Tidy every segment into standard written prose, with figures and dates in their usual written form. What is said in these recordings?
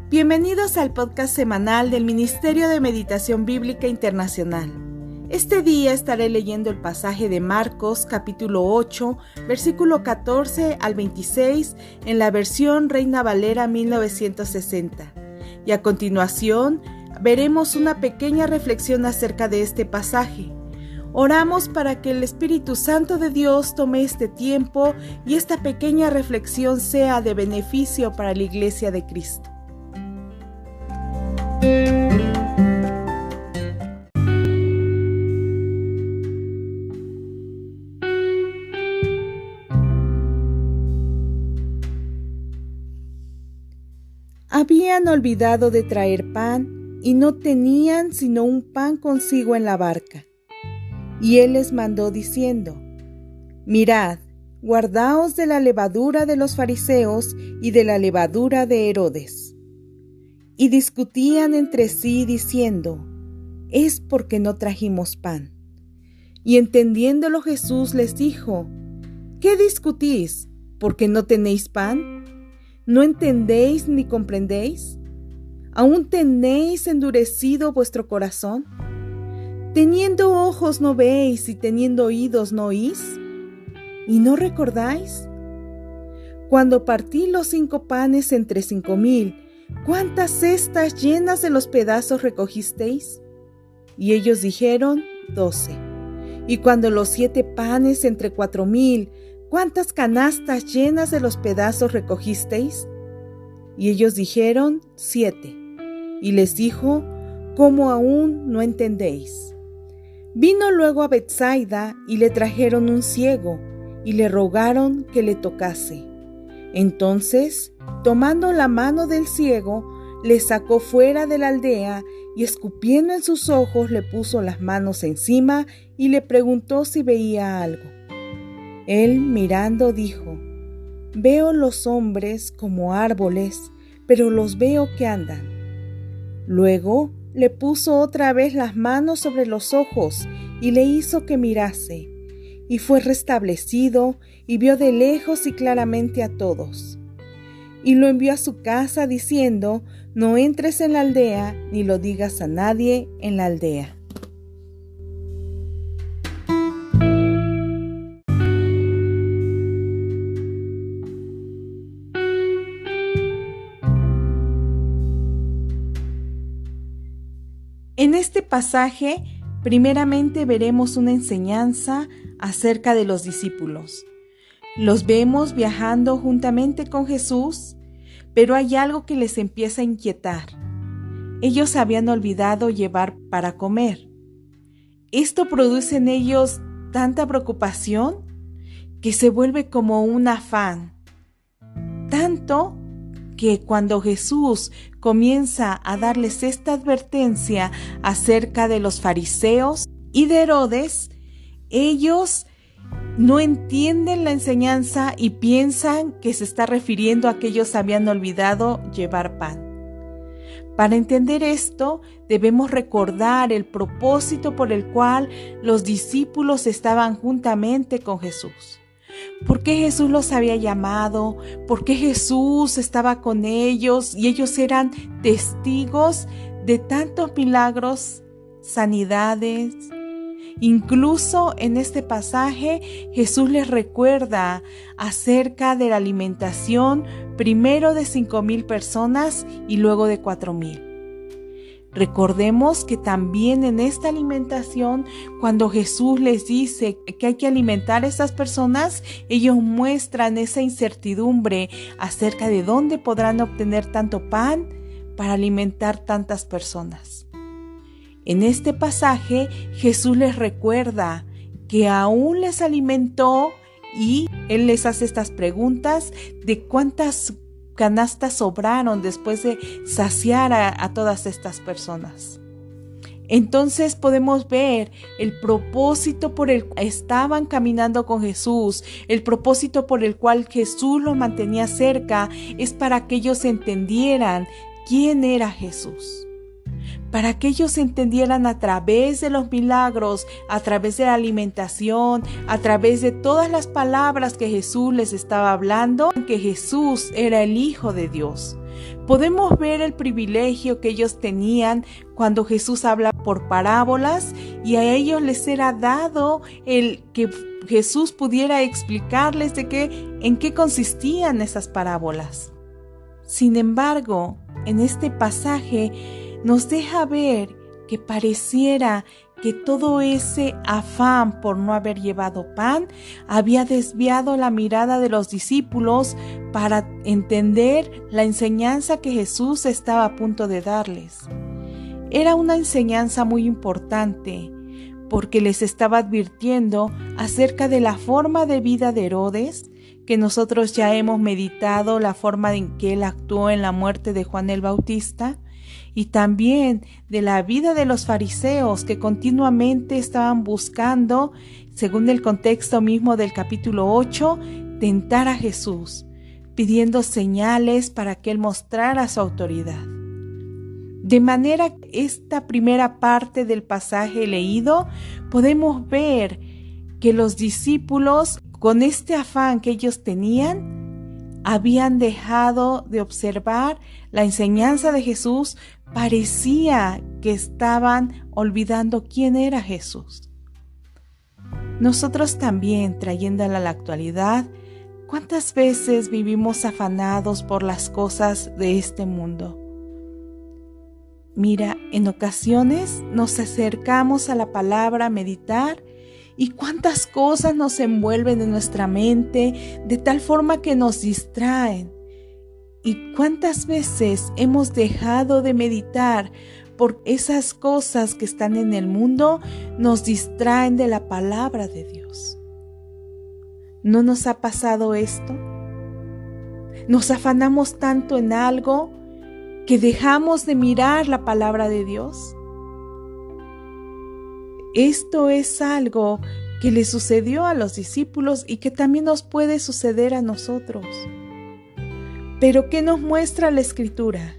Bienvenidos al podcast semanal del Ministerio de Meditación Bíblica Internacional. Este día estaré leyendo el pasaje de Marcos capítulo 8, versículo 14 al 26 en la versión Reina Valera 1960. Y a continuación veremos una pequeña reflexión acerca de este pasaje. Oramos para que el Espíritu Santo de Dios tome este tiempo y esta pequeña reflexión sea de beneficio para la Iglesia de Cristo. Habían olvidado de traer pan y no tenían sino un pan consigo en la barca. Y él les mandó diciendo: Mirad, guardaos de la levadura de los fariseos y de la levadura de Herodes. Y discutían entre sí diciendo: es porque no trajimos pan. Y entendiéndolo Jesús les dijo: ¿qué discutís? ¿Porque no tenéis pan? ¿No entendéis ni comprendéis? ¿Aún tenéis endurecido vuestro corazón? ¿Teniendo ojos no veis y teniendo oídos no oís? ¿Y no recordáis? Cuando partí los 5 panes entre 5,000, ¿cuántas cestas llenas de los pedazos recogisteis? Y ellos dijeron: 12. Y cuando los 7 panes entre 4,000, ¿cuántas canastas llenas de los pedazos recogisteis? Y ellos dijeron: 7. Y les dijo: ¿cómo aún no entendéis? Vino luego a Betsaida y le trajeron un ciego y le rogaron que le tocase. Entonces, tomando la mano del ciego, le sacó fuera de la aldea y escupiendo en sus ojos le puso las manos encima y le preguntó si veía algo. Él mirando dijo: veo los hombres como árboles, pero los veo que andan. Luego le puso otra vez las manos sobre los ojos y le hizo que mirase, y fue restablecido y vio de lejos y claramente a todos. Y lo envió a su casa diciendo: no entres en la aldea ni lo digas a nadie en la aldea. En este pasaje, primeramente veremos una enseñanza acerca de los discípulos. Los vemos viajando juntamente con Jesús, pero hay algo que les empieza a inquietar. Ellos habían olvidado llevar para comer. Esto produce en ellos tanta preocupación que se vuelve como un afán. Tanto que cuando Jesús comienza a darles esta advertencia acerca de los fariseos y de Herodes, ellos no entienden la enseñanza y piensan que se está refiriendo a que ellos habían olvidado llevar pan. Para entender esto, debemos recordar el propósito por el cual los discípulos estaban juntamente con Jesús. ¿Por qué Jesús los había llamado? ¿Por qué Jesús estaba con ellos? Y ellos eran testigos de tantos milagros, sanidades. Incluso en este pasaje, Jesús les recuerda acerca de la alimentación, primero de 5,000 personas y luego de 4,000. Recordemos que también en esta alimentación, cuando Jesús les dice que hay que alimentar a esas personas, ellos muestran esa incertidumbre acerca de dónde podrán obtener tanto pan para alimentar tantas personas. En este pasaje, Jesús les recuerda que aún les alimentó y Él les hace estas preguntas de cuántas canastas sobraron después de saciar a todas estas personas. Entonces podemos ver el propósito por el cual estaban caminando con Jesús, el propósito por el cual Jesús los mantenía cerca, es para que ellos entendieran quién era Jesús. Para que ellos entendieran a través de los milagros, a través de la alimentación, a través de todas las palabras que Jesús les estaba hablando, que Jesús era el Hijo de Dios. Podemos ver el privilegio que ellos tenían cuando Jesús habla por parábolas y a ellos les era dado el que Jesús pudiera explicarles en qué consistían esas parábolas. Sin embargo, en este pasaje nos deja ver que pareciera que todo ese afán por no haber llevado pan había desviado la mirada de los discípulos para entender la enseñanza que Jesús estaba a punto de darles. Era una enseñanza muy importante porque les estaba advirtiendo acerca de la forma de vida de Herodes, que nosotros ya hemos meditado la forma en que él actuó en la muerte de Juan el Bautista, y también de la vida de los fariseos que continuamente estaban buscando, según el contexto mismo del capítulo 8, tentar a Jesús, pidiendo señales para que él mostrara su autoridad. De manera que esta primera parte del pasaje leído podemos ver que los discípulos, con este afán que ellos tenían, habían dejado de observar la enseñanza de Jesús. Parecía que estaban olvidando quién era Jesús. Nosotros también, trayéndola a la actualidad, ¿cuántas veces vivimos afanados por las cosas de este mundo? Mira, en ocasiones nos acercamos a la palabra a meditar y cuántas cosas nos envuelven en nuestra mente de tal forma que nos distraen. ¿Y cuántas veces hemos dejado de meditar por esas cosas que están en el mundo nos distraen de la palabra de Dios? ¿No nos ha pasado esto? Nos afanamos tanto en algo que dejamos de mirar la palabra de Dios. Esto es algo que le sucedió a los discípulos y que también nos puede suceder a nosotros. Pero ¿qué nos muestra la Escritura?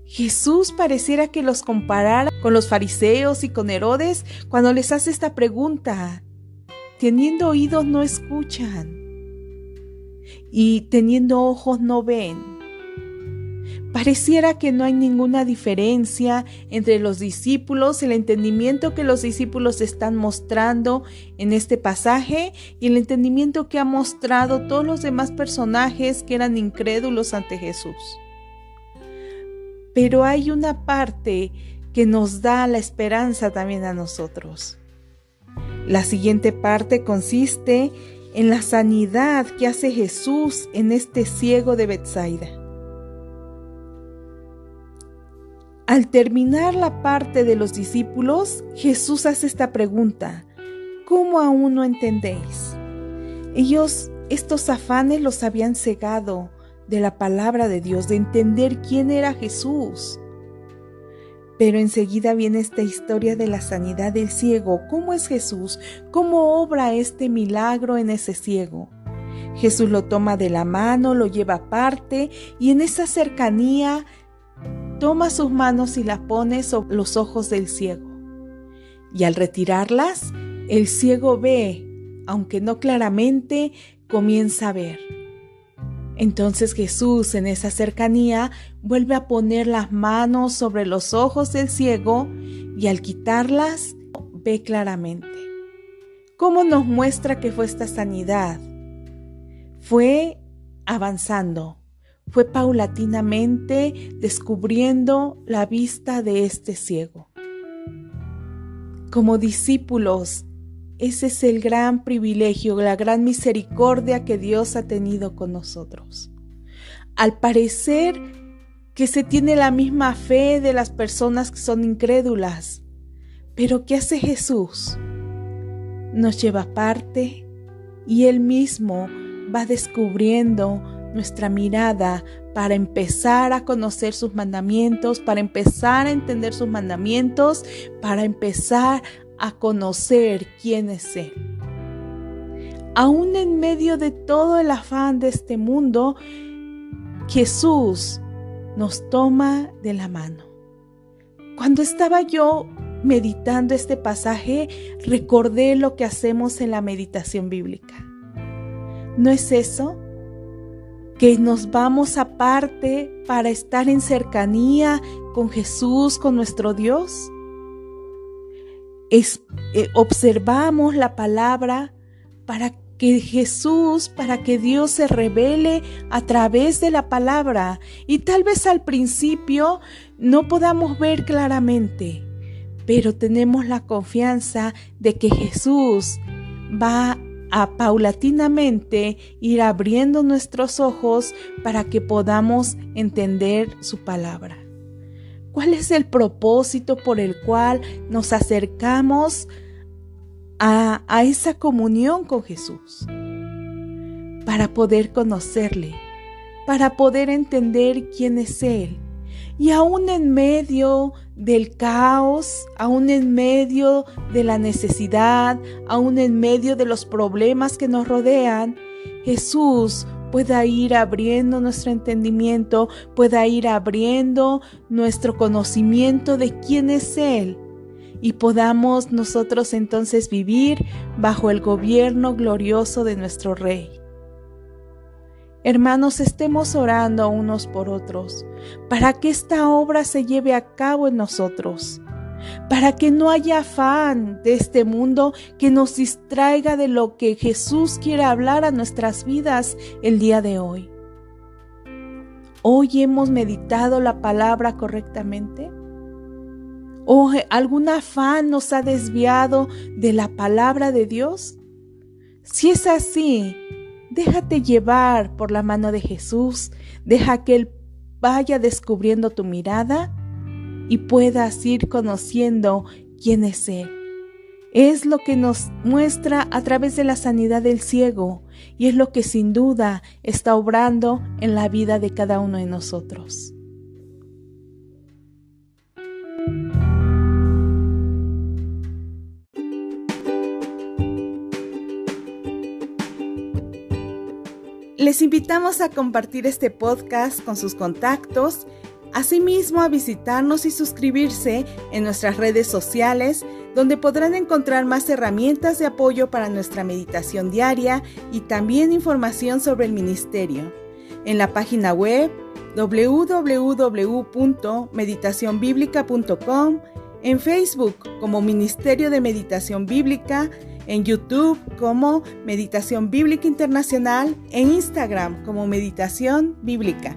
Jesús pareciera que los comparara con los fariseos y con Herodes cuando les hace esta pregunta. Teniendo oídos no escuchan y teniendo ojos no ven. Pareciera que no hay ninguna diferencia entre los discípulos, el entendimiento que los discípulos están mostrando en este pasaje y el entendimiento que han mostrado todos los demás personajes que eran incrédulos ante Jesús. Pero hay una parte que nos da la esperanza también a nosotros. La siguiente parte consiste en la sanidad que hace Jesús en este ciego de Betsaida. Al terminar la parte de los discípulos, Jesús hace esta pregunta: ¿cómo aún no entendéis? Ellos, estos afanes los habían cegado de la palabra de Dios, de entender quién era Jesús. Pero enseguida viene esta historia de la sanidad del ciego. ¿Cómo es Jesús? ¿Cómo obra este milagro en ese ciego? Jesús lo toma de la mano, lo lleva aparte y en esa cercanía toma sus manos y las pone sobre los ojos del ciego. Y al retirarlas, el ciego ve, aunque no claramente, comienza a ver. Entonces Jesús, en esa cercanía, vuelve a poner las manos sobre los ojos del ciego y al quitarlas, ve claramente. ¿Cómo nos muestra que fue esta sanidad? Fue avanzando. Fue paulatinamente descubriendo la vista de este ciego. Como discípulos, ese es el gran privilegio, la gran misericordia que Dios ha tenido con nosotros. Al parecer que se tiene la misma fe de las personas que son incrédulas, pero ¿qué hace Jesús? Nos lleva aparte y Él mismo va descubriendo nuestra mirada para empezar a conocer sus mandamientos, para empezar a entender sus mandamientos, para empezar a conocer quién es Él. Aún en medio de todo el afán de este mundo, Jesús nos toma de la mano. Cuando estaba yo meditando este pasaje, recordé lo que hacemos en la meditación bíblica. ¿No es eso? que nos vamos aparte para estar en cercanía con Jesús, con nuestro Dios. Observamos la palabra para que Jesús, para que Dios se revele a través de la palabra. Y tal vez al principio no podamos ver claramente, pero tenemos la confianza de que Jesús va a paulatinamente ir abriendo nuestros ojos para que podamos entender su palabra. ¿Cuál es el propósito por el cual nos acercamos a esa comunión con Jesús? Para poder conocerle, para poder entender quién es Él. Y aún en medio del caos, aún en medio de la necesidad, aún en medio de los problemas que nos rodean, Jesús pueda ir abriendo nuestro entendimiento, pueda ir abriendo nuestro conocimiento de quién es Él, y podamos nosotros entonces vivir bajo el gobierno glorioso de nuestro Rey. Hermanos, estemos orando unos por otros, para que esta obra se lleve a cabo en nosotros, para que no haya afán de este mundo que nos distraiga de lo que Jesús quiere hablar a nuestras vidas el día de hoy. ¿Hoy hemos meditado la palabra correctamente? ¿O algún afán nos ha desviado de la palabra de Dios? Si es así, déjate llevar por la mano de Jesús, deja que Él vaya descubriendo tu mirada y puedas ir conociendo quién es Él. Es lo que nos muestra a través de la sanidad del ciego y es lo que sin duda está obrando en la vida de cada uno de nosotros. Les invitamos a compartir este podcast con sus contactos, asimismo a visitarnos y suscribirse en nuestras redes sociales, donde podrán encontrar más herramientas de apoyo para nuestra meditación diaria y también información sobre el ministerio. En la página web www.meditacionbiblica.com, en Facebook como Ministerio de Meditación Bíblica, en YouTube como Meditación Bíblica Internacional, en Instagram como Meditación Bíblica.